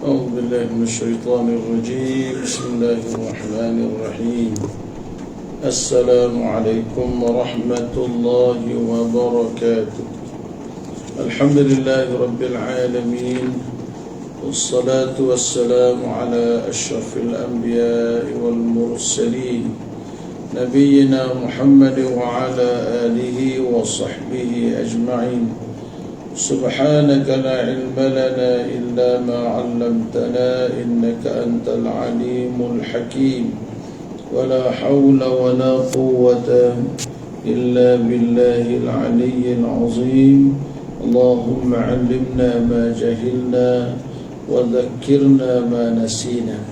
أعوذ بالله من الشيطان الرجيم. بسم الله الرحمن الرحيم. السلام عليكم ورحمة الله وبركاته. الحمد لله رب العالمين، والصلاة والسلام على أشرف الأنبياء والمرسلين نبينا محمد وعلى آله وصحبه أجمعين. سبحانك لا علم لنا إلا ما علمتنا إنك أنت العليم الحكيم، ولا حول ولا قوة إلا بالله العلي العظيم. اللهم علمنا ما جهلنا وذكرنا ما نسينا.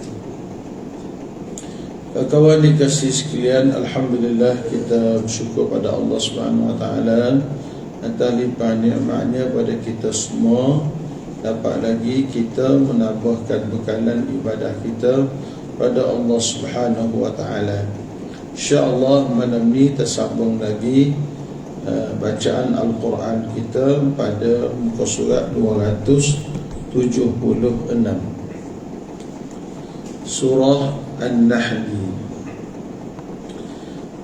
Kawan dikasih sekalian, alhamdulillah kita bersyukur pada Allah Subhanahu wa taala atas limpahan nikmat-Nya pada kita semua. Dapat lagi kita menambahkan bekalan ibadah kita pada Allah Subhanahu wa taala. Insya-Allah malam ni tersambung lagi bacaan Al-Quran kita pada muka surat 276, surah An-Nahl.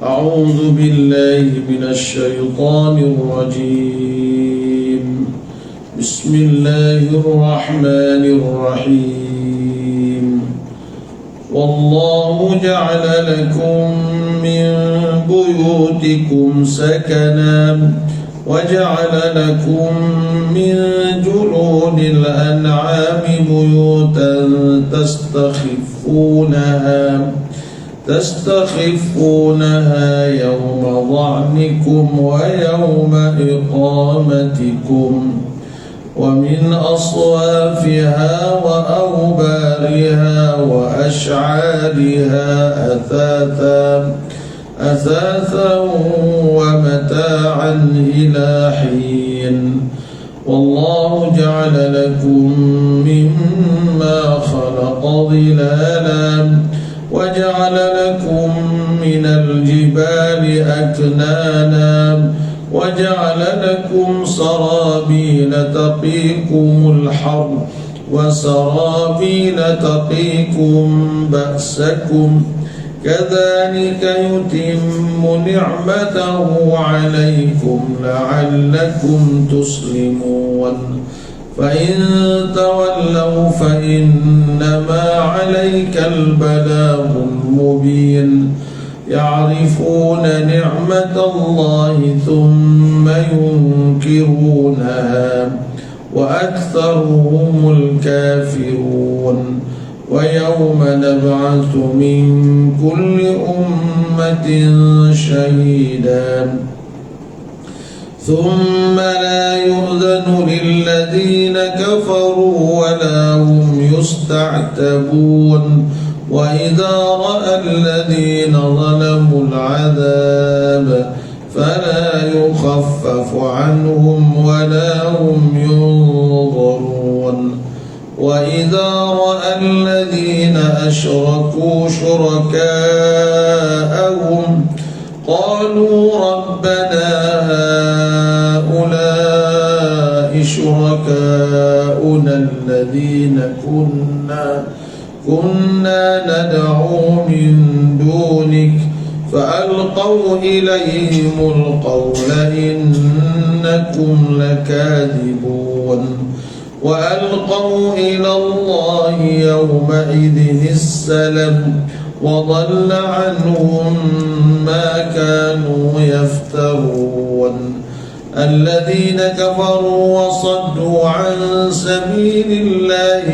أعوذ بالله من الشيطان الرجيم. بسم الله الرحمن الرحيم. والله جعل لكم من بيوتكم سكنا وجعل لكم من جلود الأنعام بيوتا تستخفونها يوم ظعنكم ويوم إقامتكم، ومن أصوافها وأوبارها وأشعارها أثاثا ومتاعا إلى حين. والله جعل لكم مما خلق ظلالا وجعل لكم من الجبال أكنانا وجعل لكم سرابيل تقيكم الحر وسرابيل تقيكم بأسكم، كذلك يتم نعمته عليكم لعلكم تسلمون. فإن تولوا فإنما عليك البلاغ المبين. يعرفون نعمة الله ثم ينكرونها وأكثرهم الكافرون. ويوم نبعث من كل أمة شهيدا ثم لا يؤذن للذين كفروا ولا هم يستعتبون. وإذا رأى الذين ظلموا العذاب فلا يخفف عنهم ولا هم ينظرون. وإذا رأى الذين أشركوا شركاءهم قالوا ربنا هؤلاء شركاؤنا الذين كنا ندعو من دونك فألقوا إليهم القول إنكم لكاذبون. وألقوا إلى الله يومئذ السلم وضل عنهم ما كانوا يفترون. الذين كفروا وصدوا عن سبيل الله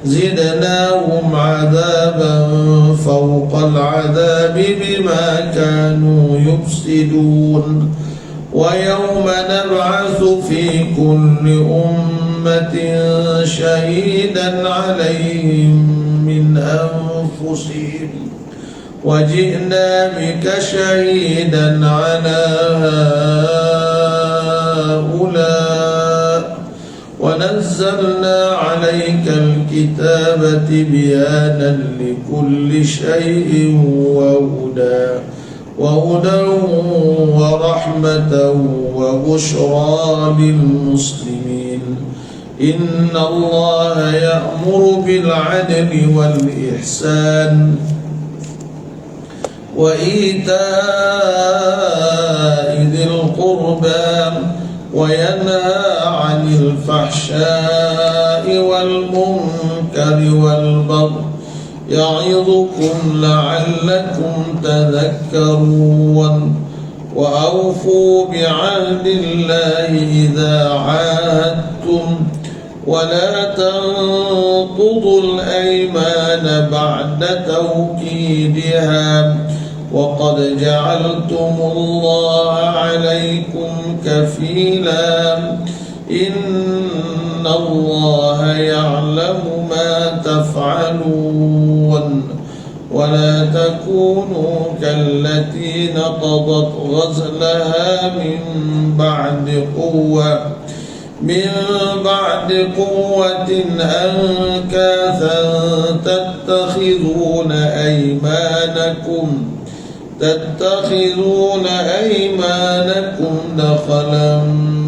زدناهم عذابا فوق العذاب بما كانوا يفسدون. ويوم نبعث في كل أمة شهيدا عليهم من أنفسهم وجئنا بك شهيدا على هؤلاء ونزلنا عليك الكتاب بيانا لكل شيء وهدى ورحمة وبشرى للمسلمين. Inna Allah ya'muru bil 'adli wal ihsan wa ita'i dzil qurba wa yanha 'anil fahsya'i wal munkari wal baghi ya'idukum la'allakum tadhakkarun wa awfu bi'ahdillahi idza 'ahadtum ولا تنقضوا الأيمان بعد توكيدها وقد جعلتم الله عليكم كفيلا إن الله يعلم ما تفعلون ولا تكونوا كالتي نقضت غزلها من بعد قوة أنكاثا تتخذون أيمانكم دخلا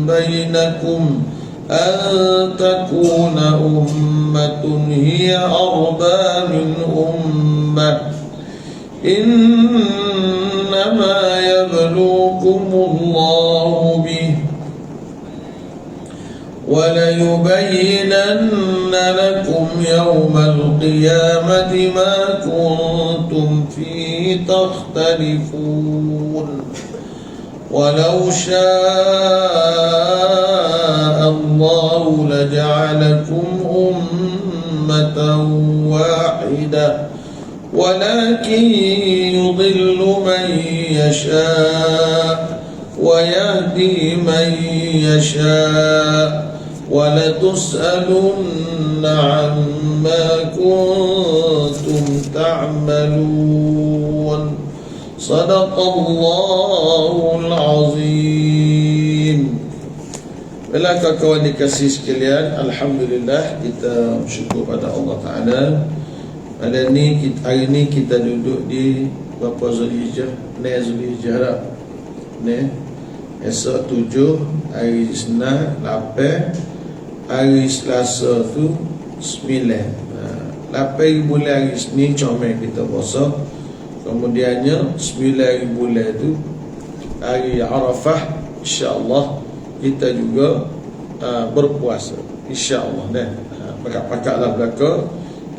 بينكم أن تكون أمة هي أربى من أمة إنما يبلوكم الله به وَلَيُبَيِّنَنَّ لَكُمْ يَوْمَ الْقِيَامَةِ مَا كُنْتُمْ فِيهِ تَخْتَلِفُونَ وَلَوْ شَاءَ اللَّهُ لَجَعَلَكُمْ أُمَّةً وَاحِدَةً وَلَكِنْ يُضِلُّ مَنْ يَشَاءُ وَيَهْدِي مَنْ يَشَاءُ وَلَتُسْأَلُنَّ عَمَّا كُنْتُمْ تَعْمَلُونَ صدق الله العظيم. Baiklah kawan-kawan dikasih sekalian, alhamdulillah kita bersyukur pada Allah Taala. Hari ni kita duduk di berapa Zulhijjah? Zulhijjah ni. Esok 7, hari Isnin 8, hari Selasa tu 9. 8 bulan hari Isnin comel kita puasa. Kemudiannya 9 hari bulan tu hari Arafah, insya-Allah kita juga berpuasa, insya-Allah dah. Pakak-pakaklah belaka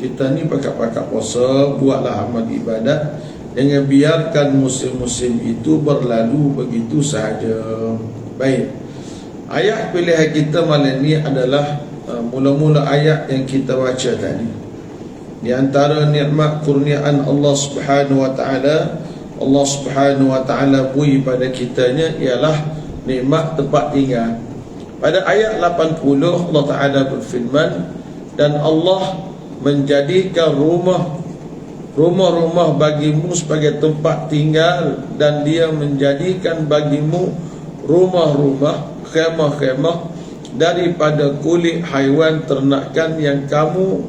kita ni, pakak-pakak puasa, buatlah amal ibadat. Jangan biarkan musim-musim itu berlalu begitu sahaja. Baik, ayat pilihan kita malam ni adalah mula-mula ayat yang kita baca tadi. Di antara nikmat kurniaan Allah Subhanahu wa taala, Allah Subhanahu wa taala beri pada kitanya ialah nikmat tempat tinggal. Pada ayat 80 Allah Taala berfirman, dan Allah menjadikan rumah-rumah bagimu sebagai tempat tinggal, dan Dia menjadikan bagimu rumah-rumah, khemah-khemah daripada kulit haiwan ternakan yang kamu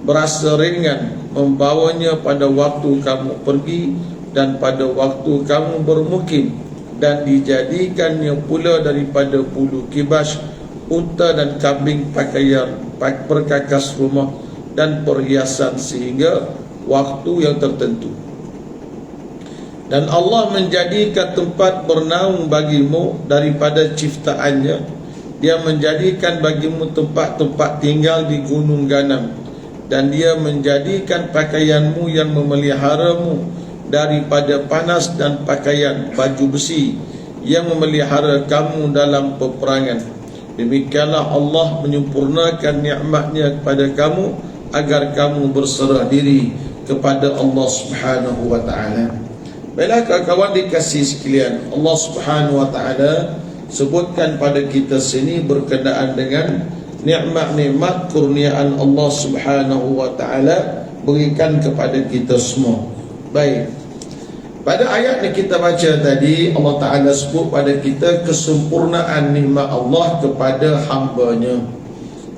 berasa ringan membawanya pada waktu kamu pergi dan pada waktu kamu bermukim, dan dijadikannya pula daripada bulu kibas, unta dan kambing pakaian, perkakas rumah dan perhiasan sehingga waktu yang tertentu. Dan Allah menjadikan tempat bernaung bagimu daripada ciptaannya. Dia menjadikan bagimu tempat-tempat tinggal di gunung ganam, dan Dia menjadikan pakaianmu yang memeliharamu daripada panas, dan pakaian baju besi yang memelihara kamu dalam peperangan. Demikianlah Allah menyempurnakan nikmat-Nya kepada kamu agar kamu berserah diri kepada Allah Subhanahu wa taala. Baiklah kawan-kawan dikasihi sekalian, Allah Subhanahu wa taala sebutkan pada kita sini berkenaan dengan nikmat-nikmat kurniaan Allah Subhanahu wa taala berikan kepada kita semua. Baik, pada ayat yang kita baca tadi, Allah Taala sebut pada kita kesempurnaan nikmat Allah kepada hamba-Nya.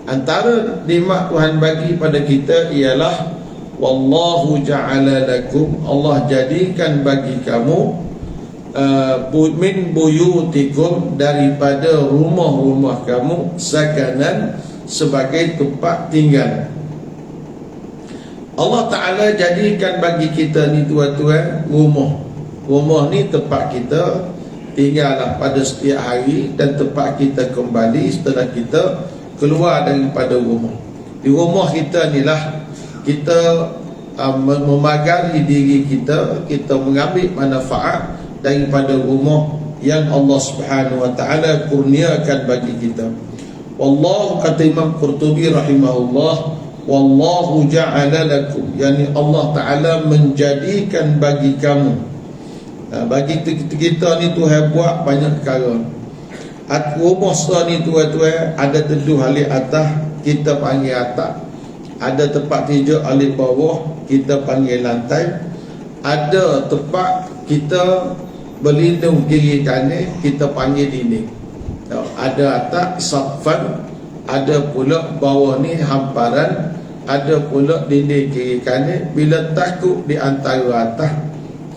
Antara nikmat Tuhan bagi pada kita ialah wallahu ja'ala lakum, Allah jadikan bagi kamu min buyutikum, daripada rumah-rumah kamu, sakanan, sebagai tempat tinggal. Allah Ta'ala jadikan bagi kita ni tuan-tuan rumah. Rumah ni tempat kita tinggallah pada setiap hari dan tempat kita kembali setelah kita keluar daripada rumah. Di rumah kita ni lah kita memagari diri kita, kita mengambil manfaat daripada rumah yang Allah Subhanahu wa taala kurniakan bagi kita. Wallahu, kata Imam Qurtubi rahimahullah, wallahu ja'ala lakum, yani Allah Taala menjadikan bagi kamu. Bagi kita ni Tuhan buat banyak perkara. Rumah kita ni tuan-tuan ada teduh alik atas, kita panggil atas. Ada tempat tidur alik bawah, kita panggil lantai. Ada tempat kita berlindung kiri kanan, kita panggil dinding. Ada atas saqfan, ada pula bawah ni hamparan, ada pula dinding kiri kanan. Bila takut di antara atas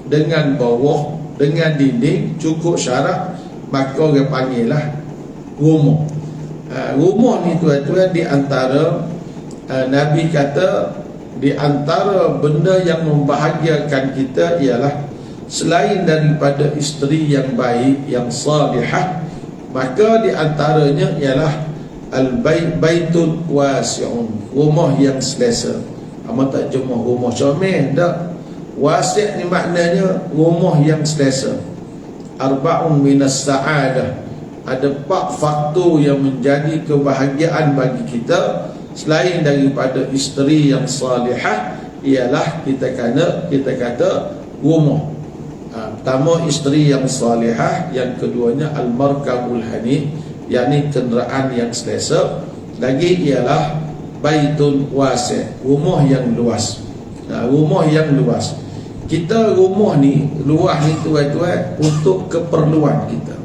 dengan bawah dengan dinding cukup syarat, maka orang panggil lah rumah. Rumah ni tuan-tuan di antara Nabi kata di antara benda yang membahagiakan kita ialah selain daripada isteri yang baik, yang salihah, maka di antaranya ialah al-baitun wasi'un, rumah yang selesa. Amat tak cuma rumah comel, tak. Wasi' ni maknanya rumah yang selesa. Arba'un minas sa'adah, ada 4 faktor yang menjadi kebahagiaan bagi kita selain daripada isteri yang salihah, ialah kita kata rumah. Pertama isteri yang salihah, yang keduanya al-markabul hani, yakni kenderaan yang selesa. Lagi ialah baitun wasi', rumah yang luas. Rumah yang luas. Kita rumah ni luas ni tuan-tuan untuk keperluan kita.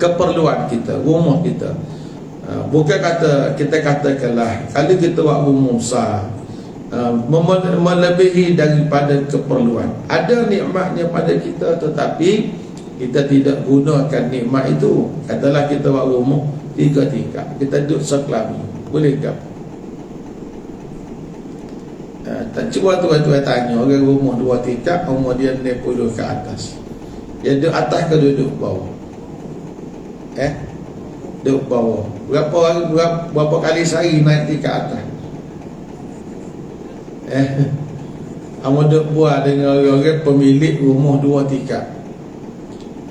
Keperluan kita, rumah kita. Bukan kata kita katakanlah kalau kita buat rumah besar melebihi daripada keperluan. Ada nikmatnya pada kita tetapi kita tidak gunakan nikmat itu. Katalah kita buat rumah 3 tingkat, kita duduk sekelami, boleh tak? Tak, cuba tuan-tuan tanya orang rumah 2 tingkat, rumah dia 60 ke atas, dia duduk atas ke duduk bawah? Duduk bawah. Berapa kali sehari naik tingkat atas? Amu duduk buat dengan orang-orang pemilik rumah 2 tingkat.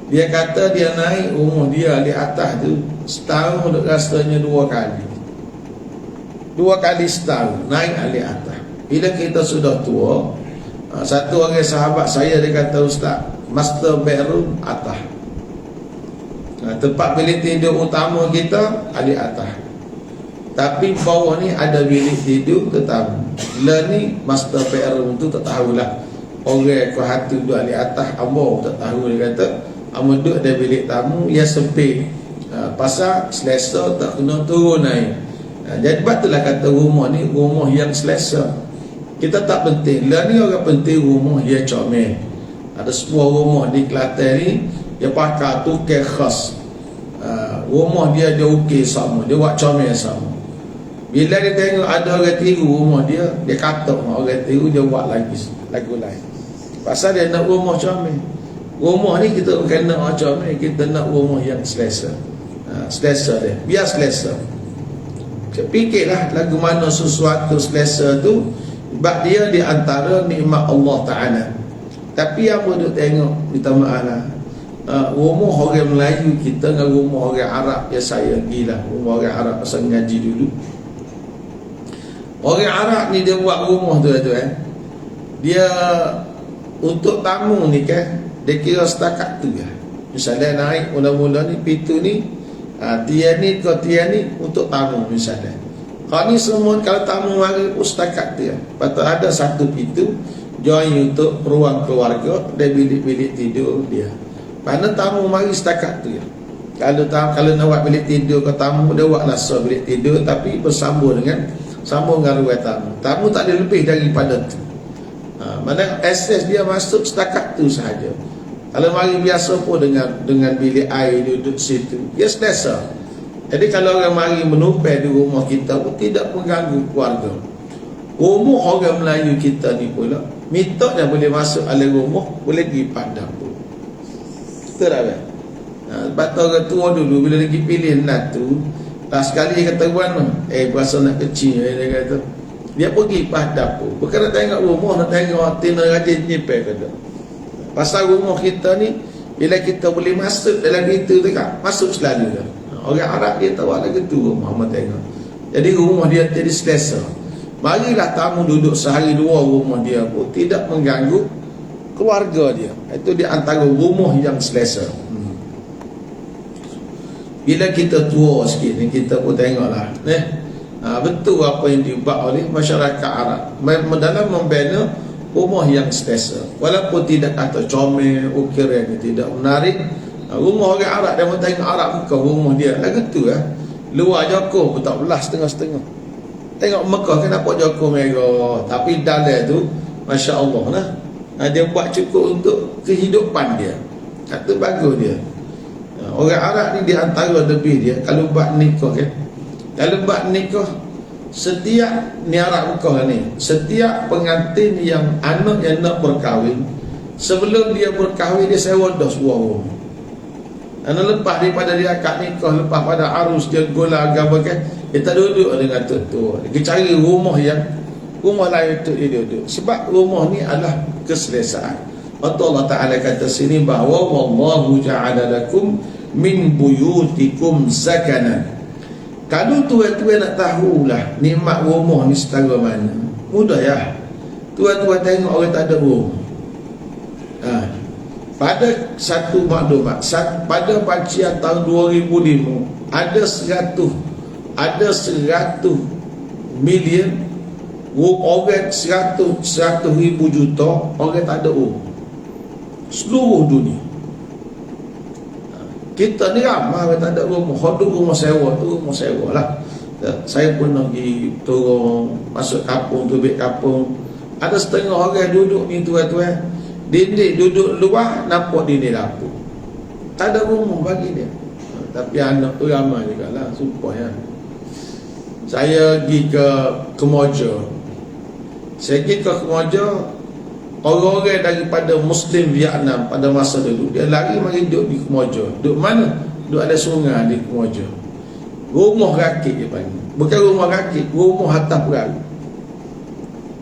Dia kata dia naik rumah dia di atas tu setahun duk rasanya 2 kali. 2 kali setahun naik di atas. Bila kita sudah tua, satu orang sahabat saya dia kata, ustaz, master bedroom atas, tempat bilik tidur utama kita di atas, tapi bawah ni ada bilik tidur tetamu. Lah ni master bedroom tu tak tahulah orang ke hati duduk di atas, ambo tak tahu. Dia kata ambo duduk ada bilik tamu yang sempit, pasal selesa tak kena turun naik. Jadi betulah kata rumah ni rumah yang selesa. Kita tak penting. Lah ni orang penting rumah dia comel. Ada sebuah rumah di Kelantan ni, dia pakai tukar khas. Rumah dia ukir sama, dia buat comel sama. Bila dia tengok ada orang tiru rumah dia, dia kata orang tiru, dia buat lagi lagu lain. Pasal dia nak rumah comel. Rumah ni kita bukan nak comel, kita nak rumah yang selesa. Selesa dia, biar selesa. Fikirlah lagu mana sesuatu selesa tu, sebab dia di antara nikmat Allah Ta'ala. Tapi yang boleh tengok, minta maaf lah, rumah orang Melayu kita dengan rumah orang Arab, ya saya gila. Rumah orang Arab pasal ngaji dulu. Orang Arab ni dia buat rumah tu dia untuk tamu ni kan, dia kira setakat tu lah. Misalnya naik mula-mula ni pintu ni, tiang ni ke tiang ni untuk tamu misalnya. Kalau ni semua, kalau tamu mari pun setakat dia. Lepas tu ada satu pintu join untuk ruang keluarga dan bilik-bilik tidur dia. Mana tamu mari setakat tu ya. Kalau nak buat bilik tidur ke tamu, dia buatlah bilik tidur tapi bersambung dengan ruang tamu. Tamu tak ada lebih daripada tu. Mana akses dia masuk setakat tu sahaja. Kalau mari biasa pun dengan bilik air duduk situ, dia selesa. Jadi kalau orang mari menupai di rumah kita pun tidak mengganggu keluarga. Rumah orang Melayu kita ni pula, mitok yang boleh masuk dalam rumah, boleh pergi padang pun. Betul tak kan? Sebab tu orang tua dulu bila lagi pilih nak tu, sekali dia kata mana, berasa nak kecil, dia kata dia pergi padang pun. Bukan nak tengok rumah, nak tengok tina rajin nyipek kata. Pasal rumah kita ni, bila kita boleh masuk dalam kereta tu kan, masuk selalu kan. Orang Arab dia tahu lagi tu rumah tengok. Jadi rumah dia jadi selesa. Marilah tamu duduk sehari dua rumah dia pun tidak mengganggu keluarga dia. Itu di antara rumah yang selesa. Bila kita tua sikit ni, kita pun tengoklah betul apa yang dibuat oleh masyarakat Arab dalam membina rumah yang selesa. Walaupun tidak kata comel, ukiran tidak menarik. Rumah orang Arab, dia mau tengok Arab muka rumah dia lagu tu luar Joko pun tak belah setengah-setengah. Tengok Mekah kenapa Joko merah, tapi dalam tu Masya Allah lah, dia buat cukup untuk kehidupan dia. Kata bagus dia. Orang Arab ni di antara lebih dia kalau buat nikah kan. Kalau buat nikah, setiap ni Arab Mekah ni, setiap pengantin yang anak yang nak berkahwin, sebelum dia berkahwin dia sewa dah sebuah rumah. Anak lepas daripada dia akad nikah, lepas pada arus dia gola agama kan, dia tak duduk dengan tua. Dia cari rumah yang rumah lain untuk dia duduk. Sebab rumah ni adalah keselesaan. Allah Ta'ala kata sini bahawa wallahu ja'ala lakum min buyutikum zakanan. Kalau tuan-tuan nak tahulah nikmat rumah ni setara mana, mudah ya. Tuan-tuan tengok orang tak ada rumah. Pada satu maklumat, pada bancian tahun 2005 ada 100 million orang, 100 ribu juta orang tak ada rumah seluruh dunia. Kita ni ramai orang tak ada rumah. Hoduk rumah sewa tu rumah sewa lah. Saya pun nak pergi turun masuk kampung tu, bit kampung, ada setengah orang duduk ni tuan-tuan, dinding duduk luar, nampak dinding dapur, tak ada rumah bagi dia. Tapi anak tu ramai juga lah, sumpah ya. Saya pergi ke Kemoja. Orang-orang daripada Muslim Vietnam pada masa dulu, dia lari mari duduk di Kemoja. Duduk mana? Duduk ada sungai di Kemoja. Rumah rakit dia panggil. Bukan rumah rakit, rumah atas perahu.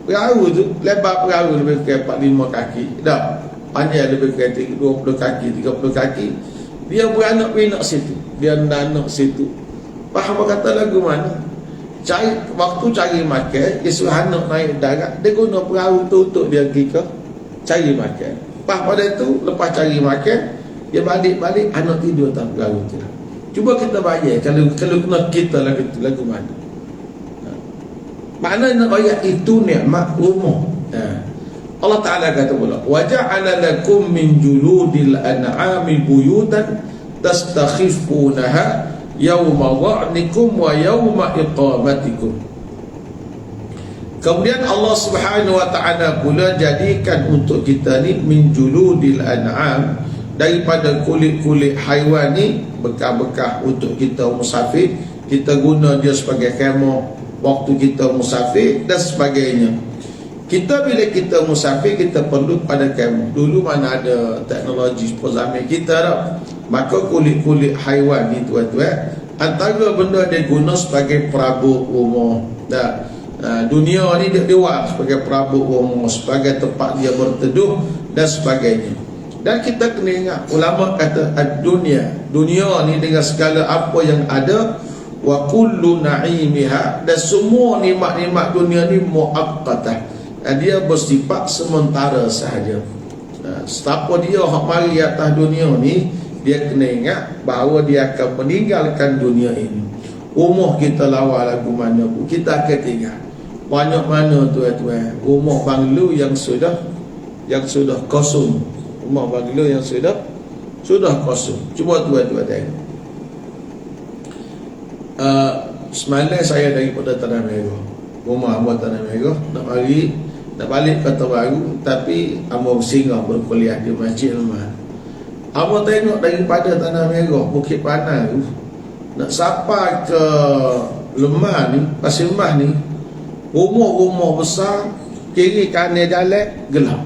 Perahu tu, lebar perahu lebih kurang 45 kaki dah, panjang lebih kurang 20 kaki, 30 kaki. Dia beranak pinak situ, dia nanak situ. Faham kata lagu mana? Waktu cari makan, dia suruh anak naik darat, dia guna perahu tu untuk dia pergi ke cari makan. Lepas pada itu, lepas cari makan, dia balik-balik, anak tidur atas perahu tu. Cuba kita bayar kalau kena kita lagu mana. Maknanya ayat itu nikmat rumah. Allah Ta'ala kata pula, wa ja'ala lakum min juludil an'ami buyutan tastakhifunaha yawma dha'nikum wa yawma iqamatikum. Kemudian Allah Subhanahu wa Ta'ala pula jadikan untuk kita ni min juludil an'am, daripada kulit-kulit haiwan ni, bekas-bekas untuk kita musafir, kita guna dia sebagai kemah waktu kita musafir dan sebagainya. Kita bila kita musafir, kita perlu pada kemah. Dulu mana ada teknologi zaman kita dah. Maka kulit-kulit haiwan ni tuan-tuan, antara benda dia guna sebagai perabot rumah. Dunia ni dia buat sebagai perabot rumah, sebagai tempat dia berteduh dan sebagainya. Dan kita kena ingat, ulama kata dunia ni dengan segala apa yang ada, wa kullu na'imiha, dan semua nikmat-nikmat dunia ni muaqqatah, dia bersifat sementara sahaja. Siapa dia hak mari atas dunia ni, dia kena ingat bahawa dia akan meninggalkan dunia ini. Rumah kita lawa lagu mana pun kita akan tinggal. Banyak mana tuan-tuan rumah banglo yang sudah kosong, rumah banglo yang sudah kosong. Cuba tuan-tuan tengok. Semalam saya daripada Tanah Merah, rumah abang Tanah Merah, nak balik Kota Baru, tapi abang singgah berkuliah di Masjid Lemah. Abang tengok daripada Tanah Merah, Bukit Panang, nak sampai ke Lemah ni, Pasir Mas ni, rumah-rumah besar, kiri kanan jalan gelap.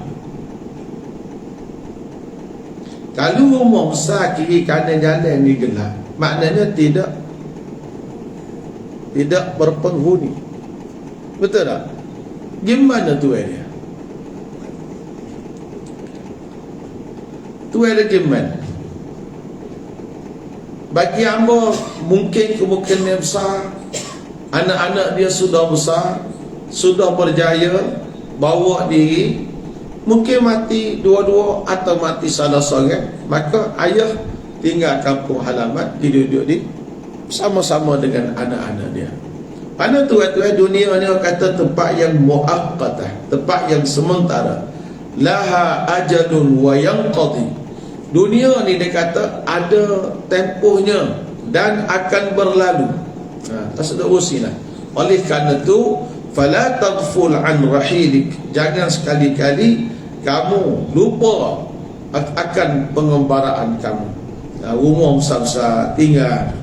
Kalau rumah besar kiri kanan jalan ni gelap, maknanya tidak berpenghuni. Betul tak? Gimana tuai dia? Tuai dia gimana? Bagi hamba mungkin kemungkinan besar anak-anak dia sudah besar, sudah berjaya bawa diri, mungkin mati dua-dua atau mati salah seorang, maka ayah tinggal kampung halaman, duduk di sama-sama dengan anak-anak dia. Pada tuan-tuan, dunia ni kata tempat yang muaqqatah, tempat yang sementara. Laha ajalun wa yanqadi. Dunia ni dia kata ada tempohnya dan akan berlalu. Tak sedar usilah. Oleh kerana tu, fala taghful an rahilik. Jangan sekali-kali kamu lupa akan pengembaraan kamu. Rumah besar-besar tinggal.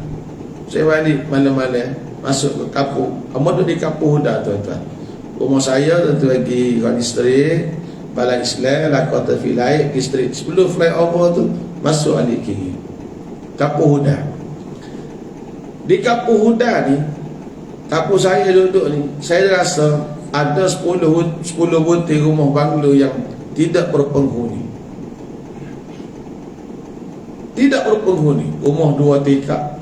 Saya balik malam-malam masuk ke kampung. Duduk di kampung Huda, tuan-tuan. Rumah saya tentu lagi kawan isteri, Balai Islam, Lakota Filai, isteri. Sebelum flyover tu masuk alik kiri, kampung Huda. Di kampung Huda ni, kampung saya duduk ni, saya rasa ada 10 butir rumah banglo yang tidak berpenghuni. Tidak berpenghuni. Rumah 2 tingkat,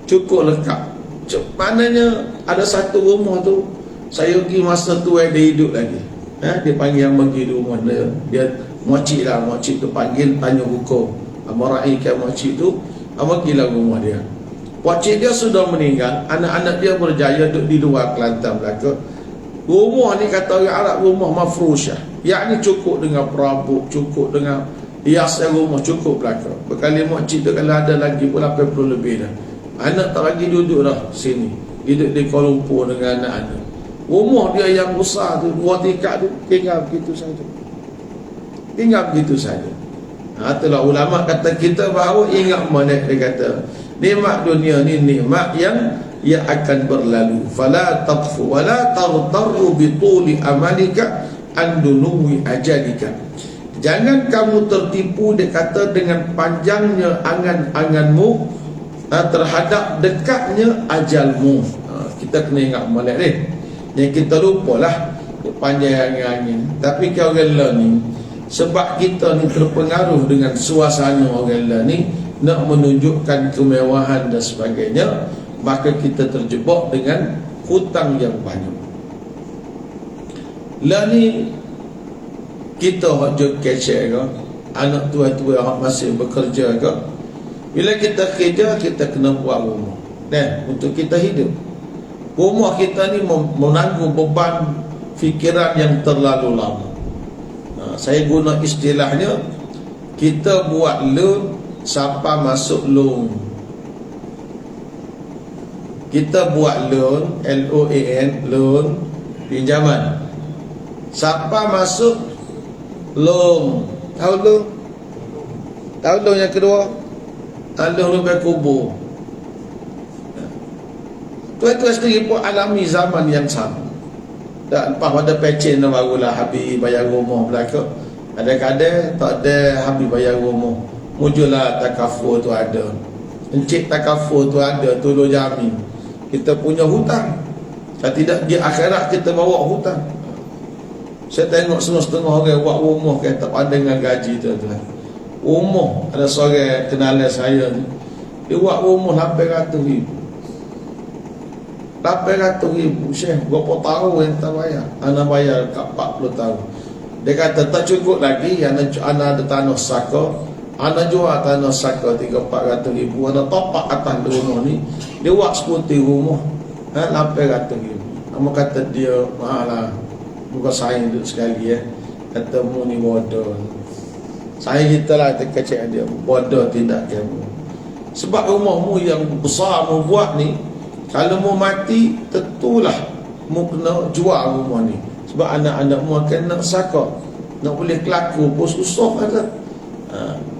cukup lengkap. Maknanya ada satu rumah tu, saya pergi masa tu dia hidup lagi. Dia panggil yang pergi di rumah dia mocik lah, mocik tu panggil, tanya hukum, meraihkan mocik tu, pergilah rumah dia. Mocik dia sudah meninggal, anak-anak dia berjaya duduk di luar Kelantan belaka. Rumah ni kata orang Arab, rumah mafrusyah, yakni cukup dengan perabot, cukup dengan hiasan rumah, cukup belaka. Berkali mocik tu kalau ada lagi pun 80 lebih dah. Anak tak lagi duduk dah sini, duduk di Kuala Lumpur dengan anak-anak. Rumah dia yang besar tu, 2 tingkat tu, tinggal begitu saja. Tinggal begitu saja. Itulah ulama kata kita bahawa ingat mana dia kata, nikmat dunia ni nikmat yang akan berlalu. Fala taqfu wala taghtarru bituli amalika an dunuwi ajalika. Jangan kamu tertipu, dia kata, dengan panjangnya angan-anganmu terhadap dekatnya ajalmu. Kita kena ingat molek ni. Yang kita lupalah panjang angin. Tapi kalau orang lain ni, sebab kita ni terpengaruh dengan suasana orang lain ni, nak menunjukkan kemewahan dan sebagainya, maka kita terjebak dengan hutang yang banyak. Lah ni kita hajut kecek ke, anak tua-tua yang masih bekerja ke, bila kita kerja, kita kena buat rumah untuk kita hidup. Rumah kita ni menanggung beban fikiran yang terlalu lama. Saya guna istilahnya, kita buat loan, siapa masuk loan. Kita buat loan, LOAN, loan, pinjaman. Siapa masuk loan. Tahu loan? Tahu loan yang kedua? Loan lebih kubur. Tuan-tuan sendiri pun alami zaman yang sama. Dan lepas pada pecen barulah habis bayar rumah belaka. Kadang-kadang tak ada habis bayar rumah, muncullah takafur tu ada. Encik takafur tu ada, tolong jamin. Kita punya hutang. Kalau tidak di akhirat kita bawa hutang. Saya tengok setengah-setengah orang buat rumah kata pandai dengan gaji tuan-tuan. Rumah, ada seorang kenalan saya ni, dia buat rumah 800,000. 800,000, Syekh, berapa tahun yang tak bayar? Anak bayar kat 40 tahun. Dia kata tak cukup lagi, anak ada tanah saka, anak jual tanah saka 300-400,000, anak topak atas rumah ni, dia buat seputi rumah 800,000. Nama kata dia, mahal lah, bukan saya duduk sekali kata mu ni bodoh. Saya kita lah terkecek dia, bodoh tidak kamu. Sebab rumahmu yang besar mu buat ni, kalau mu mati, tentulah mu kena jual rumah ni. Sebab anak-anak mu akan nak saka, nak boleh kelaku pun susah ada.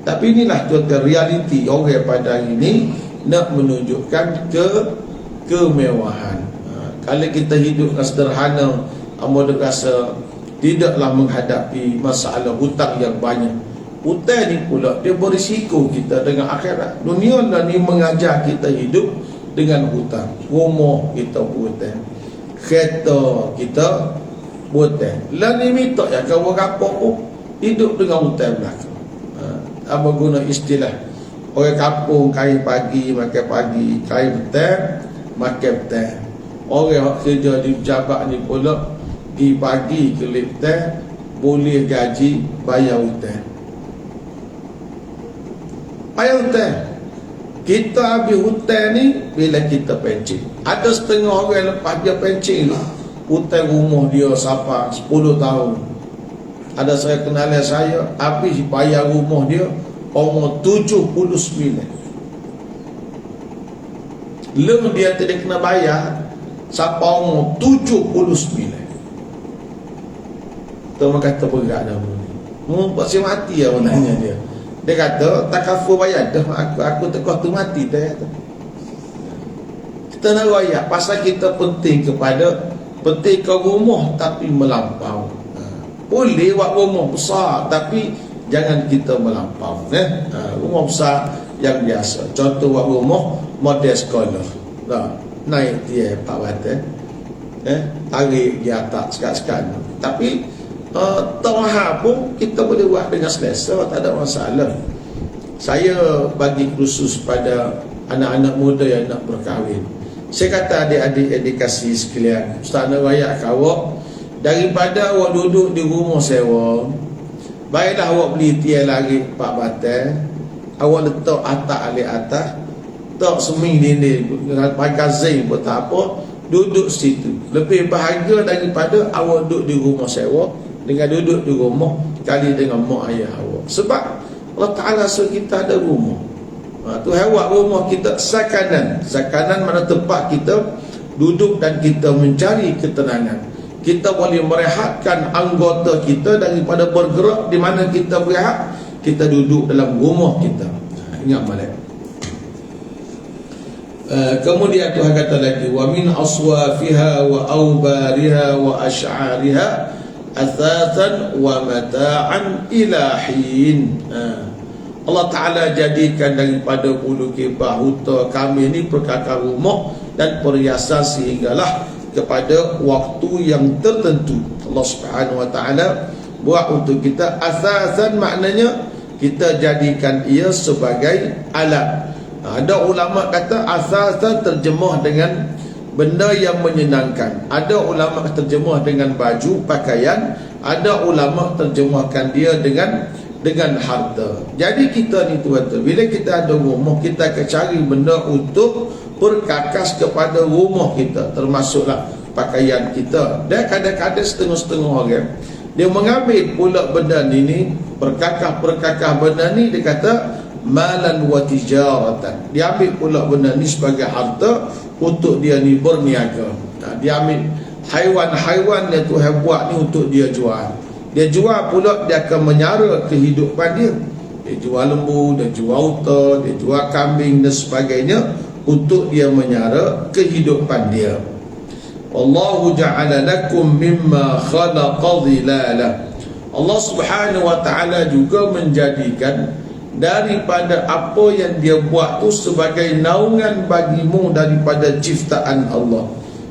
Tapi inilah tuan-tuan realiti orang pada hari ini. nak menunjukkan kemewahan. Kalau kita hidup sederhana, amun rasa tidaklah menghadapi masalah hutang yang banyak. Hutang ni pula dia berisiko kita dengan akhirat. Dunia lah ni mengajar kita hidup dengan hutang. Rumah kita hutang, kereta kita hutang. Lah ni minta ya kawan kapok pun hidup dengan hutang belakang. Apa guna istilah orang kampung kain pagi makan pagi, kain petang makan petang. Orang kerja di pejabat ni pula pergi pagi ke petang, boleh gaji bayar hutang. Bayar hutang. Kita habis hutang ni bila kita pencing. Ada setengah orang lepas dia pencing lah, hutang rumah dia sampai 10 tahun. Ada saya kenalan saya, habis bayar rumah dia umur 79. Lem dia tidak kena bayar sampai umur 79. Tuan kata berat dah ni. Pasal mati lah nanya dia. Dia kata tak kafur bayar dah, aku tekah tu mati dah. Kita nak royak pasal kita penting ke rumah tapi melampau. Boleh buat rumah besar tapi jangan kita melampau. Rumah besar yang biasa. Contoh buat rumah model sekolah. Naik dia Pak Watan. Tarik di atas sekat-sekat. Tapi tawahar pun kita boleh buat dengan selesa, tak ada masalah. Saya bagi khusus pada anak-anak muda yang nak berkahwin. Saya kata adik-adik edukasi sekalian, Ustaz nak rayak awak, daripada awak duduk di rumah sewa, baiklah awak beli tiang lari 4 batang, awak letak atas alik atas, tak seming dinding, pakai zinc pun tak apa, duduk situ. Lebih bahagia daripada awak duduk di rumah sewa dengan duduk di rumah kali dengan mak ayah awak. Sebab Allah Ta'ala suruh kita ada rumah. Tuhan buat rumah kita sakanan. Sakanan mana tempat kita duduk dan kita mencari ketenangan. Kita boleh merehatkan anggota kita daripada bergerak. Di mana kita berehat, kita duduk dalam rumah kita. Ingat balik. Kemudian Tuhan kata lagi, wa min aswafiha wa awbariha wa ash'ariha athatan wa mata'an ilahin. Allah Ta'ala jadikan daripada bulu kebah, huta, kami ni perkakar rumah dan perhiasan sehinggalah kepada waktu yang tertentu. Allah Subhanahu Wa Ta'ala buat untuk kita. Athatan maknanya kita jadikan ia sebagai alat. Ada ulama kata athatan terjemah dengan benda yang menyenangkan. Ada ulama terjemah dengan baju, pakaian. Ada ulama terjemahkan dia dengan harta. Jadi kita ni tuan-tuan, bila kita ada rumah, kita akan cari benda untuk perkakas kepada rumah kita, termasuklah pakaian kita. Dan kadang-kadang setengah-setengah orang dia mengambil pula benda ni perkakah benda ni, dia kata malan wa tijaratan. Dia ambil pula benda ni sebagai harta untuk dia ni berniaga. Dia ambil haiwan-haiwan yang Tuhan buat ni untuk dia jual. Dia jual pula, dia akan menyara kehidupan dia. Dia jual lembu, dia jual unta, dia jual kambing dan sebagainya untuk dia menyara kehidupan dia. Wallahu ja'ala lakum mimma khalaqa dhilala. Allah Subhanahu Wa Ta'ala juga menjadikan daripada apa yang dia buat tu sebagai naungan bagimu daripada ciptaan Allah.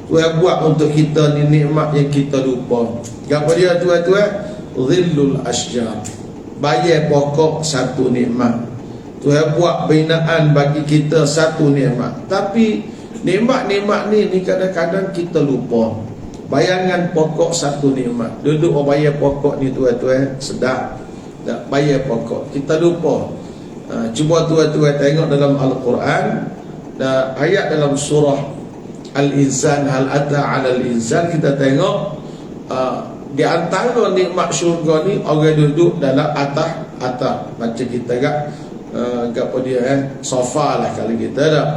Tuhan buat untuk kita ni nikmat yang kita lupa. Apa dia tuan-tuan? Dhillul asjar. Bayar pokok satu nikmat. Tuhan buat binaan bagi kita satu nikmat. Tapi nikmat-nikmat ni kadang-kadang kita lupa. Bayangan pokok satu nikmat. Duduk bayar pokok ni tuan-tuan, sedap. Tak bayar pokok, kita lupa. Cuba tuan-tuan tengok dalam Al-Quran, ayat dalam surah Al-Insan, hal ata 'alal insan, kita tengok di antara nikmat syurga ni orang duduk dalam atas macam kita apa dia sofa lah kalau kita dah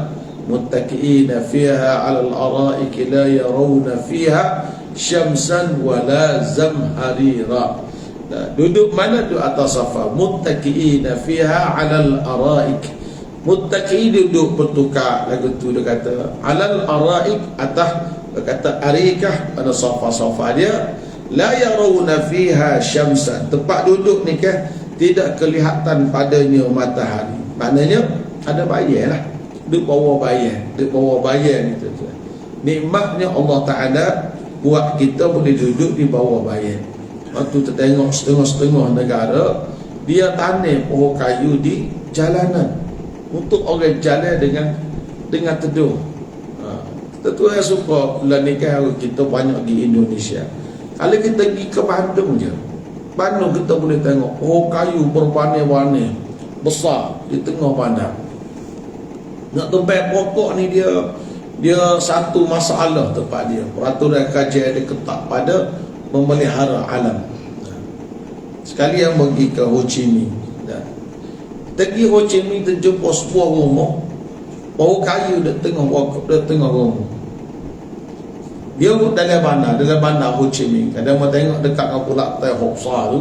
muttaqiina fiha 'alal ara'iki la yarawna fiha syamsan wala zamharira. Duduk mana? Duduk atas sofa. Muttaqiina fiha 'alal ara'ik. Muttaqi duduk bertukar. Lagu tu dia kata alal araik, atas dia kata arikah, pada sofa-sofa dia. La yarawna fiha syamsan, tempat duduk ni kan tidak kelihatan padanya matahari. Maknanya ada bayar lah, duduk bawah bayar, duduk bawah bayar ni tu. Nikmatnya Allah Ta'ala buat kita boleh duduk di bawah bayar. Waktu kita tengok setengah-setengah negara dia tanam pohon kayu di jalanan untuk orang jalan dengan teduh. Kita tu yang suka bulan ni kan kita banyak di Indonesia. Kalau kita pergi ke Bandung je, Bandung kita boleh tengok pohon kayu berwarna-warni besar di tengah bandar. Nak tempat pokok ni dia satu masalah tempat dia. Peraturan kajian dia ketat pada memelihara alam. Sekali yang pergi ke Ho Chi Minh, pergi Ho Chi Minh terjumpa sebuah rumah pohon kayu di tengah pokok, di tengah rumah. Dia dalam bandar Ho Chi Minh. Kadang kita tengok dekat dengan Pulau Tai Hok Sa tu,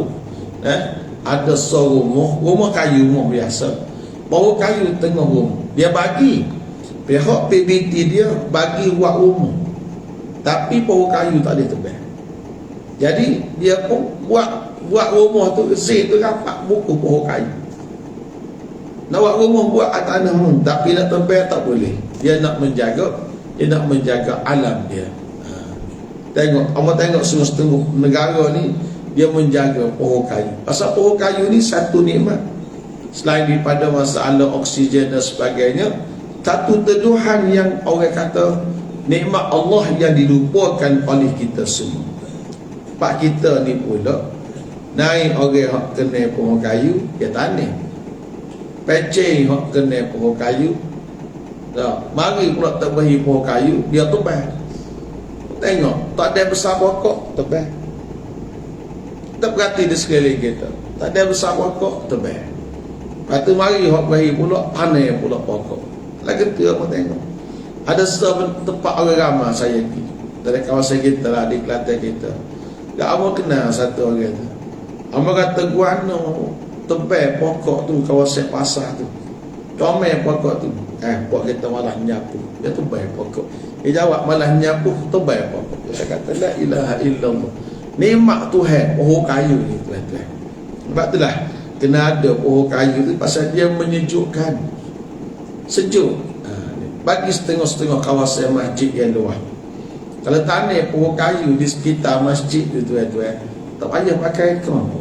ada rumah kayu, rumah biasa. Pohon kayu di tengah rumah. Dia bagi pihak PBT dia bagi buat rumah, tapi pohon kayu tak ada tebal. Jadi dia pun buat rumah tu, tu rapat buku pohon kayu. Nak buat rumah buat atas tanah, tapi nak tebal tak boleh. Dia nak menjaga alam dia. Tengok, Allah tengok setengah negara ni dia menjaga pohon kayu. Pasal pohon kayu ni satu nikmat. Selain daripada masalah oksigen dan sebagainya, satu teduhan yang orang kata nikmat Allah yang dilupakan oleh kita semua. Pak kita ni pula naik orang hak kena pohon kayu, dia tanam. Pecing hak kena pohon kayu, mari pula terbahi pohon kayu, dia tebal. Tengok, tak ada besar pokok, tebal. Kita perhati di sekeliling kita, tak ada besar pokok, tebal. Lepas tu mari hak bahi pula, panen pula pokok. Lagi tu apa tengok. Ada tempat orang ramai saya pergi dari kawasan kita lah, di Kelantan kita. Tak apa kenal satu orang tu. Apa kata guano tebal pokok tu kawasan pasar tu. Comel pokok tu. Pokok kita malah nyapu. Dia tebal pokok. Dia jawab malah nyapu tebal pokok. Dia kata la ilaha illallah. Nikmat Tuhan pohon kayu ni tuan-tuan. Sebab itulah kena ada pohon kayu tu, pasal dia menyejukkan, sejuk. Bagi setengah-setengah kawasan masjid yang luas, kalau tanam pohon kayu di sekitar masjid tu tuan-tuan, tak payah pakai aircon.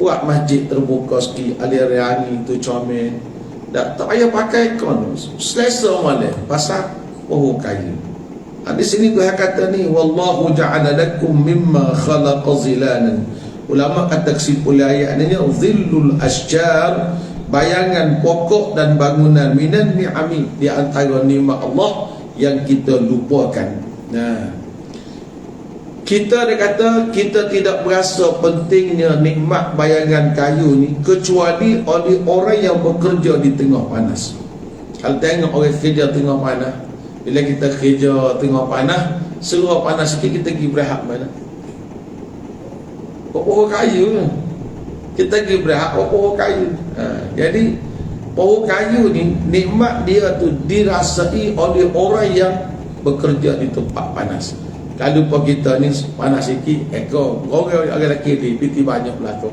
Buat masjid terbuka sikit, alir angin tu comel, tak payah pakai aircon, selesa malam pasal pohon kayu. Di sini Tuhan kata ni, wallahu ja'ala lakum mimma khalaqa zilalan. Ulama kata kesimpulan ayat ni, zillul asjar, bayangan pokok dan bangunan, minan ni'ami, di antara nikmat Allah yang kita lupakan. Kita dia kata kita tidak berasa pentingnya nikmat bayangan kayu ni kecuali oleh orang yang bekerja di tengah panas. Kalau tengok orang kerja tengah panas, bila kita kerja tengah panas, seluruh panas sikit, kita pergi berehat mana? Pohon kayu. Kita pergi berehat pohon kayu. Jadi pohon kayu ni nikmat dia tu dirasai oleh orang yang bekerja di tempat panas. Kalau lupa kita ni panas sikit, ekor orang lelaki ni piti banyak belakang,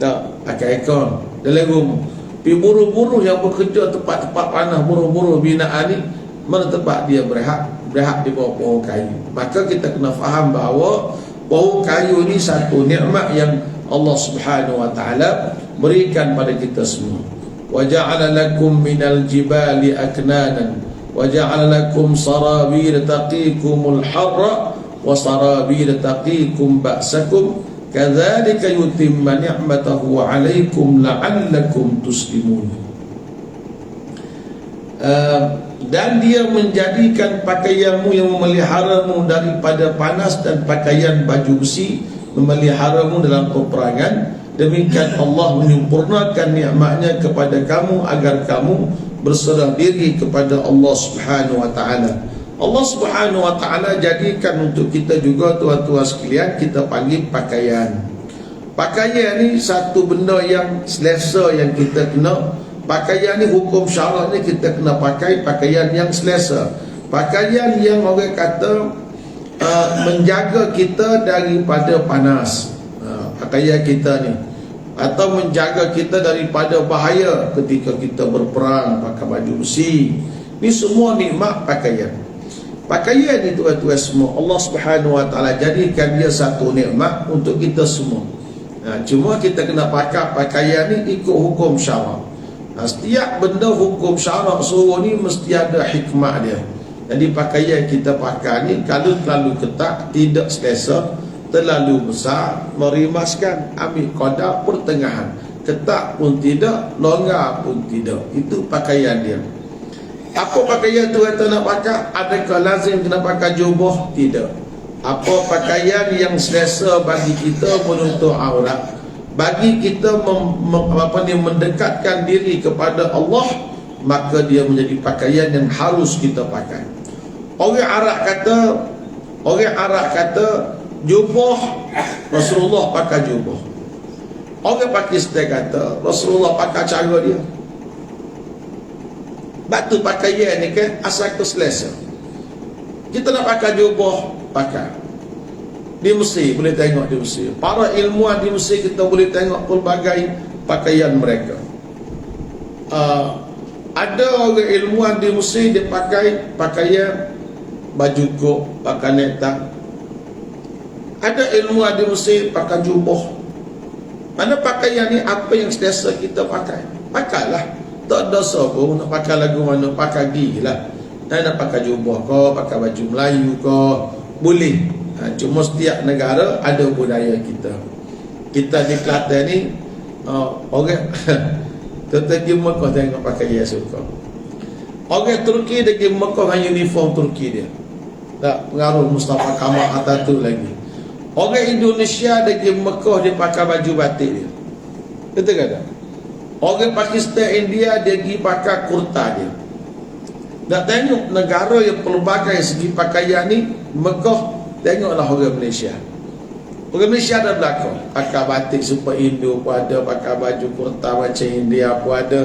tak pakai ekor dalam rumah. Pi buruh-buruh yang bekerja tempat-tempat panas, buruh-buruh binaan ni, mana tempat dia berehat di bawah pohon kayu. Maka kita kena faham bahawa pohon kayu ni satu nikmat yang Allah Subhanahu wa taala berikan pada kita semua. Wa ja'ala lakum minal jibali aknanan wa ja'ala lakum sarabila taqikumul harra wa sarabila taqikum ba'sakum kadzalika yutimma ni'matahu 'alaikum la'allakum tuslimun. Dan dia menjadikan pakaianmu yang memeliharamu daripada panas dan pakaian baju besi memeliharamu dalam peperangan. Demikian Allah menyempurnakan nikmatnya kepada kamu agar kamu berserah diri kepada Allah Subhanahu wa taala. Allah Subhanahu wa taala jadikan untuk kita juga tuan-tuan sekalian, kita panggil pakaian. Pakaian ni satu benda yang selesa yang kita kena pakaian ni hukum syarak ni kita kena pakai pakaian yang selesa, pakaian yang orang kata menjaga kita daripada panas, pakaian kita ni, atau menjaga kita daripada bahaya ketika kita berperang, pakai baju besi. Ni semua nikmat pakaian. Pakaian ni tuan-tuan semua, Allah Subhanahu Wa Taala jadikan dia satu nikmat untuk kita semua. Cuma kita kena pakai pakaian ni ikut hukum syarak. Setiap benda hukum syarak suruh ni mesti ada hikmah dia. Jadi pakaian kita pakai ni kalau terlalu ketat tidak selesa, terlalu besar merimaskan, ambil qadar pertengahan, ketat pun tidak, longgar pun tidak. Itu pakaian dia. Apa pakaian tu kata nak pakai? Adakah lazim kena pakai jubah? Tidak. Apa pakaian yang selesa bagi kita menutup aurat, bagi kita mendekatkan diri kepada Allah, maka dia menjadi pakaian yang harus kita pakai. Orang Arab kata jubah, Rasulullah pakai jubah. Orang Pakistan kata Rasulullah pakai cara dia. Batu pakaian ni kan asal ke selesa. Kita nak pakai jubah, pakai. Di Mesir boleh tengok, di Mesir para ilmuwan di Mesir kita boleh tengok pelbagai pakaian mereka. Ada orang ilmuwan di Mesir dia pakai pakaian baju kok, pakai necktie. Ada ilmuwan di Mesir pakai jubah. Mana pakaian ni apa yang selesa kita pakai, pakailah. Tak dosa pun nak pakai lagu mana, pakai gilah. Nak pakai jubah ke, pakai baju Melayu ke, boleh. Cuma setiap negara ada budaya kita. Kita di Kelantan ni orang pergi Mekah tengok pakaian suka. Orang Turki dia pergi Mekah dengan uniform Turki dia. Tak pengaruh Mustafa Kamal Atatürk lagi. Orang Indonesia dia pergi Mekah dia pakai baju batik dia. Betul ke tak? Orang Pakistan, India dia pergi pakai kurta dia. Nak tengok negara yang pelbagai segi pakaian ni, Mekah, tengoklah orang Malaysia. Orang Malaysia ada belakang pakai batik super Indo pun ada, pakai baju kurta macam India pun ada,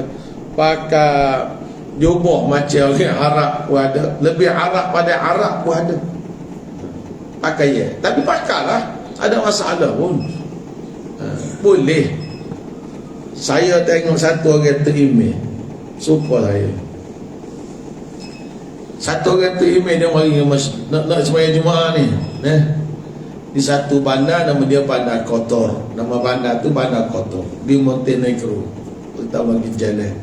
pakai jubah macam orang Arab pun ada, lebih Arab pada Arab pun ada pakaian. Tapi pakailah, ada masalah pun, boleh. Saya tengok satu orang terima, suka saya. Satu orang terima dia mari nak sembahyang Jumaat ni, di satu bandar, nama dia Bandar Kotor. Nama bandar tu Bandar Kotor di Montenegro, kita bagi jalan.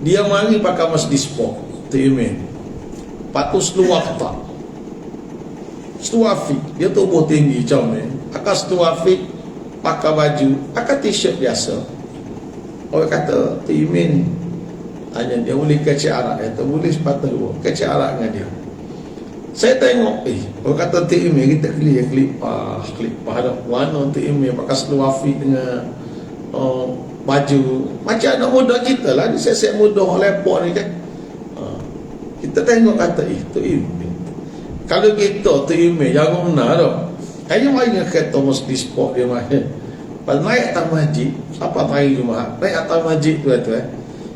Dia mari pakai masjid sport terima. Patu seluar tak, seluar fit. Dia tubuh tinggi macam ni, pakai seluar fit, pakai baju, pakai t-shirt biasa. Orang kata Timin, tanya dia boleh kecil arak, kata boleh sepatah dua kecil arak dengan dia. Saya tengok orang kata Timin, kita kelipah ada warna Timin pakai seluar fit dengan baju macam anak muda kita lah, ni sesek muda orang lepok ni kan. Kita tengok kata Timin, kalau kita Timin jangan benar tau. Hanya main dengan kereta mesti sport dia main. Pas naik atas masjid, siapa main Jumaat, naik atas masjid tuan-tuan.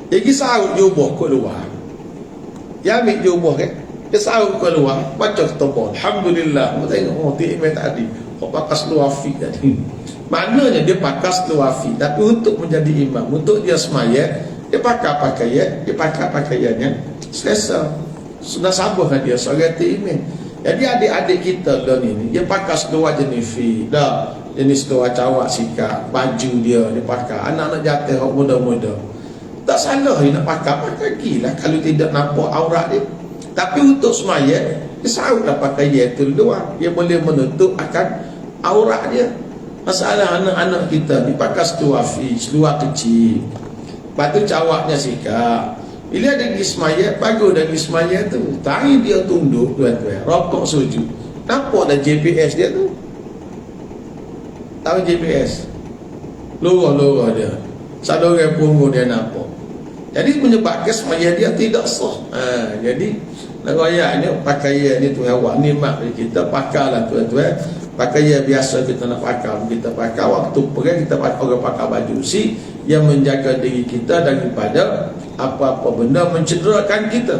Dia pergi sahut jubah ke luar. Dia ambil jubah kan, dia sahut ke luar, baca ketubah. Alhamdulillah, kita tengok, Timin tadi, pakai seluar fit tadi. Maknanya dia pakai seluar fit, tapi untuk menjadi imam, untuk dia semayat, dia pakai pakaian yang selesa. Sudah sabar dengan dia, seorang Timin. Jadi adik-adik kita dah ni dia pakai seluar jenis fit dah, jenis seluar cawak sikap, baju dia pakai. Anak-anak jatuh orang muda-muda tak salah dia nak pakai gila kalau tidak nampak aurat dia. Tapi untuk semayat dia sahutlah pakaian tu luar, dia boleh menutup akan aurat dia. Masalah anak-anak kita dia pakai seluar fit, seluar kecil, lepas tu cawaknya sikap. Bila ada pergi semayat, bagus dah pergi semayat tu, tangan dia tunduk tuan-tuan, rokok sujud. Nampak dah GPS dia tu, tahu GPS, lurah-lurah dia, satu orang punggung dia nampak. Jadi menyebabkan semayat dia tidak sah. Jadi rayanya pakaian ni tu awak nikmat kita pakailah tuan-tuan. Pakaian biasa kita nak pakai, kita pakai waktu pergi kita pakai, orang pakai baju si yang menjaga diri kita daripada apa-apa benda mencederakan kita.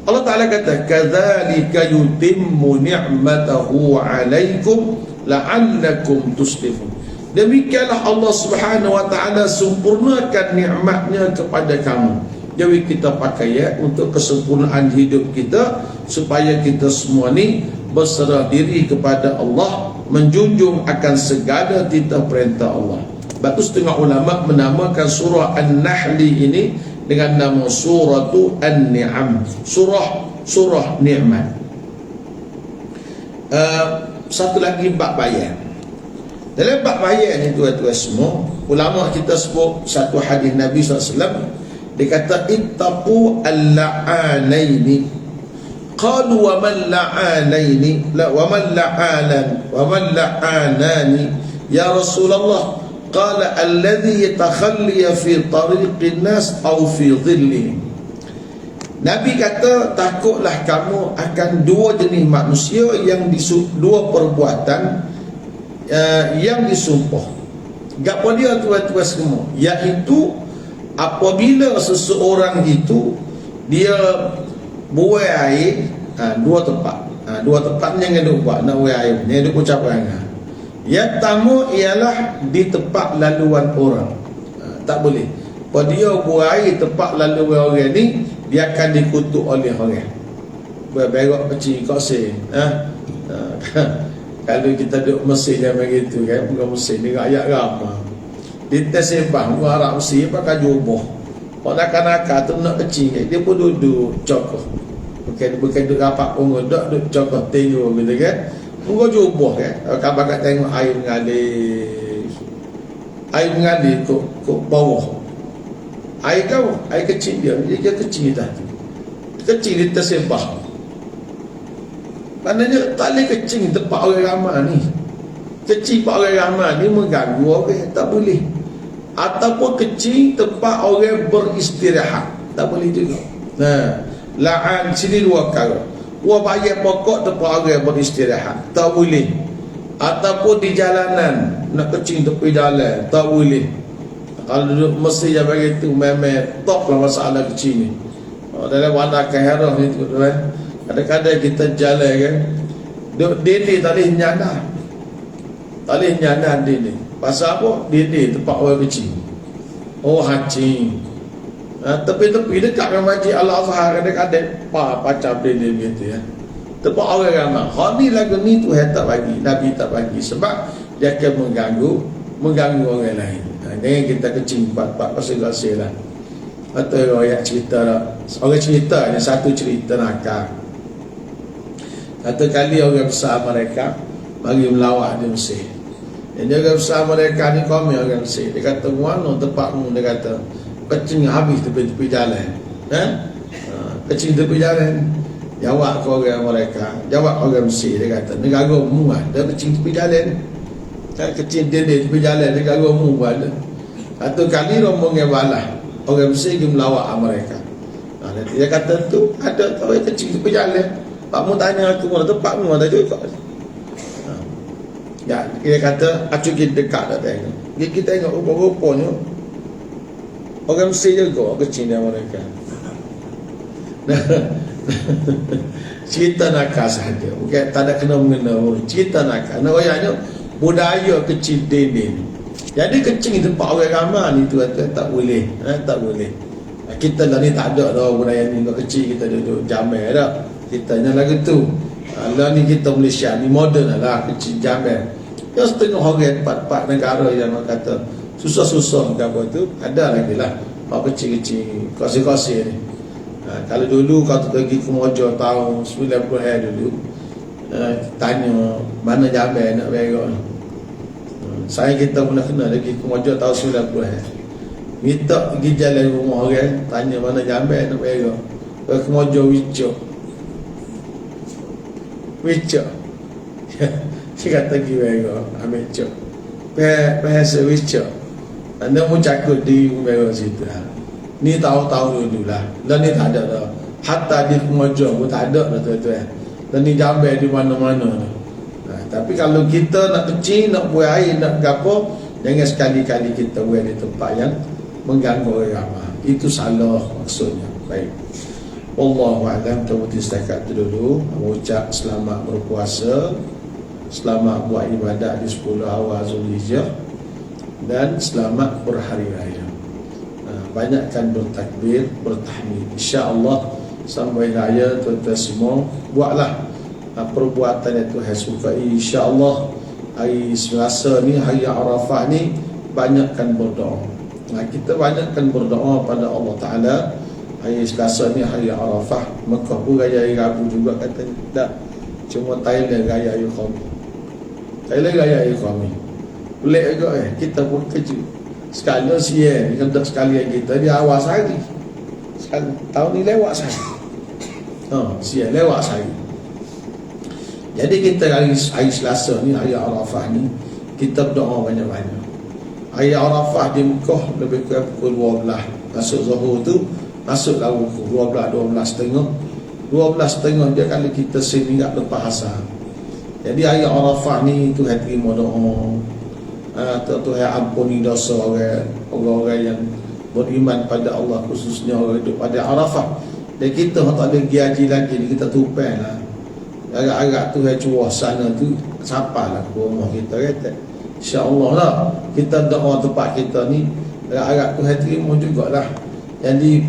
Allah Ta'ala kata, kadzalika yutimmu ni'matahu 'alaikum la'allakum tuslimun. Demikianlah Allah Subhanahu wa Ta'ala sempurnakan nikmatnya kepada kamu. Jadi kita pakai untuk kesempurnaan hidup kita, supaya kita semua ni berserah diri kepada Allah, menjunjung akan segala titah perintah Allah. Sebab tu setengah ulama menamakan surah An-Nahl ini dengan nama suratu An-Ni'am, surah nikmat. Satu lagi bab bayan. Dalam bab bayan ni tuan-tuan semua, ulama kita sebut satu hadis Nabi SAW. Dia kata, ittaqu al-la'anaini. Qalu wa man la'anaini, wa man la'anani ya Rasulullah. Qala alladhi yatakhalli fi tariqin nas aw fi dhillihim. Nabi kata, takutlah kamu akan dua jenis manusia yang dua perbuatan yang disumpah. Gapo dia tuan-tuan semua? Iaitu apabila seseorang itu dia buai air dua tempat. Dua tempat ni yang dia buat nak buai air, ni dia ucap perangai. Yang pertama ialah di tempat laluan orang. Tak boleh. Kalau dia buai air tempat laluan orang ni, dia akan dikutuk oleh orang. Berberak kecil koseh. Kalau kita duduk Mesir macam itu kan, bukan Mesir ni rakyat ramah. Di tes sembah bukan Arab Mesir pakai jubah. Orang nakal-nakal tu nak kecil, dia pun duduk cokoh. Bukan duduk rapat pun, duduk cokoh tengok gitu kan. Muka jubah kan. Kalau kat tengok air mengalir. Air mengalir ke bawah. Air kau, air kecil dia kecil tadi. Kecil di tes sembah. Maknanya tak boleh kecil tempat orang ramai ni. Kecil tempat orang ramai ni mengganggu orang, tak boleh. Ataupun kecil tempat orang beristirahat, tak boleh juga. La'an sini dua perkara. Wah bayar pokok tempat orang beristirahat, tak boleh. Ataupun di jalanan nak kecil tepi jalan, tak boleh. Kalau duduk Mesir yang begitu, memang top lah masalah kecil ni. Dalam warna keherah ni tuan-tuan, kadang-kadang kita jalan kan, dede tak boleh nyana. Tak boleh nyana dede. Pasal apa? Dede tempat orang kecil. Oh haji. Tepi-tepi dekat dengan Masjid Al-Azhar, kadang-kadang pacam dede begitu ya. Tempat orang ramai. Hal ni lagu ni Tuhan tak bagi, Nabi tak bagi. Sebab dia akan mengganggu orang lain. Jangan kita kecil empat-empat pasal-pasal lah. Atau orang cerita lah. Orang cerita ni satu cerita nakal. Satu kali orang besar mereka bagi melawat di Mesir. Yang orang besar mereka ni kami orang Mesir. Dia kata, mana tempatmu? Dia kata, kecing habis tepi-tepi jalan. Kecing tepi jalan. Jawab ke orang mereka, jawab orang Mesir. Dia kata, negara mu ada kecing tepi jalan. Kecing dia tepi jalan, negara mu ada. Satu kali rombongan balah, orang Mesir pergi melawat mereka. Dia kata tu ada orang kecing tepi jalan. Pak mu tanya aku mana tempatmu ada juga. Ya, dia kata acu kita dekat dah tengok. Kita tengok rupa-rupanya orang Mesir juga kecil dia mereka. Cerita nakal sahaja, bukan tak ada kena-mengena. Cerita nakal. Namanya budaya kecil dede ni. Jadi kecil tempat orang ramai ni tuan-tuan tak boleh. Tak boleh. Kita lah ni tak ada dah budaya ni. Kecil kita duduk jamai dah. Kita ni lagu tu. Lah ni kita Malaysia ni moden lah, kecil jamai. Ya setengah orang empat negara yang kata susah-susah ke apa tu, ada lagi lah. Mak kecil-kecil, kosir-kosir ni. Kalau dulu kau pergi ke Mojo tahun 90-an dulu, tanya mana jamai nak berak. Saya kita pernah kena lagi ke Mojo tahun 90-an. Minta pergi jalan rumah orang, tanya mana jamai nak berak. Ke Mojo Wicok. Dia kata pergi berak, ambil cok. Bahasa Wicok. Anda pun cakut di berak situ lah. Ni tahun-tahun dulu lah. Dan ni tak ada dah. Hatta di Kemojong pun tak ada dah tuan-tuan. Dan ni jambai di mana-mana dah. Tapi kalau kita nak kecil, nak buat air, nak gapo, jangan sekali-kali kita buat di tempat yang mengganggu orang ramai. Itu salah maksudnya. Baik, wallahu a'lam. Kita berhenti setakat itu dulu. Mengucap selamat berpuasa, selamat buat ibadat di 10 awal Zulhijjah, dan selamat berhari raya. Banyakkan bertakbir, bertahmid. InsyaAllah sampai raya tuan-tuan semua buatlah perbuatan yang Tuhan sukai. InsyaAllah hari Selasa ni, hari Arafah ni, banyakkan berdoa. Kita banyakkan berdoa pada Allah Ta'ala. Hari Selasa ni hari Arafah. Mekah pun raya hari Rabu juga katanya. Tak, cuma Thailand raya hari Khamis. Thailand raya hari Khamis. Pelik juga kita pun kejut. Sekali siang kita sekalian kita di awal sehari. Sekali tahun ni lewat sehari. Siang lewat sehari. Jadi kita hari Selasa ni, hari Arafah ni, kita berdoa banyak-banyak. Hari Arafah di Mekah lebih kurang pukul 12. Masuk Zuhur tu, masuklah pukul 12:30. 12:30 dia kalau kita sini tak lepas asar. Jadi hari Arafah ni Tuhan terima doa. Tuhan ampuni dosa orang-orang yang beriman pada Allah, khususnya orang hidup pada Arafah. Dan kita tak ada gaji lagi ni, kita tupai lah. Agak-agak Tuhan curah sana tu, sampailah ke rumah kita kata. InsyaAllah lah kita doa tempat kita ni, agak-agak Tuhan terima jugalah. Jadi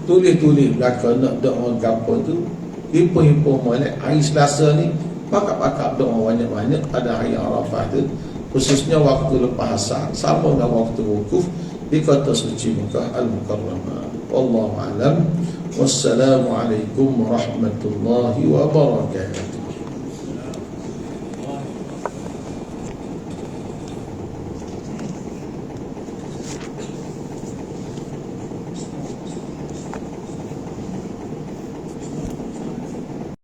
tulis-tulis belakang nak doa kapal tu, himpun-himpun mana hari Selasa ni, pakak-pakak doa banyak-banyak pada hari Arafah tu, khususnya waktu lepas asar, sama dengan waktu wukuf di kota suci Mekah Al-Mukarramah. Wallahu a'lam. Wassalamualaikum warahmatullahi wabarakatuh.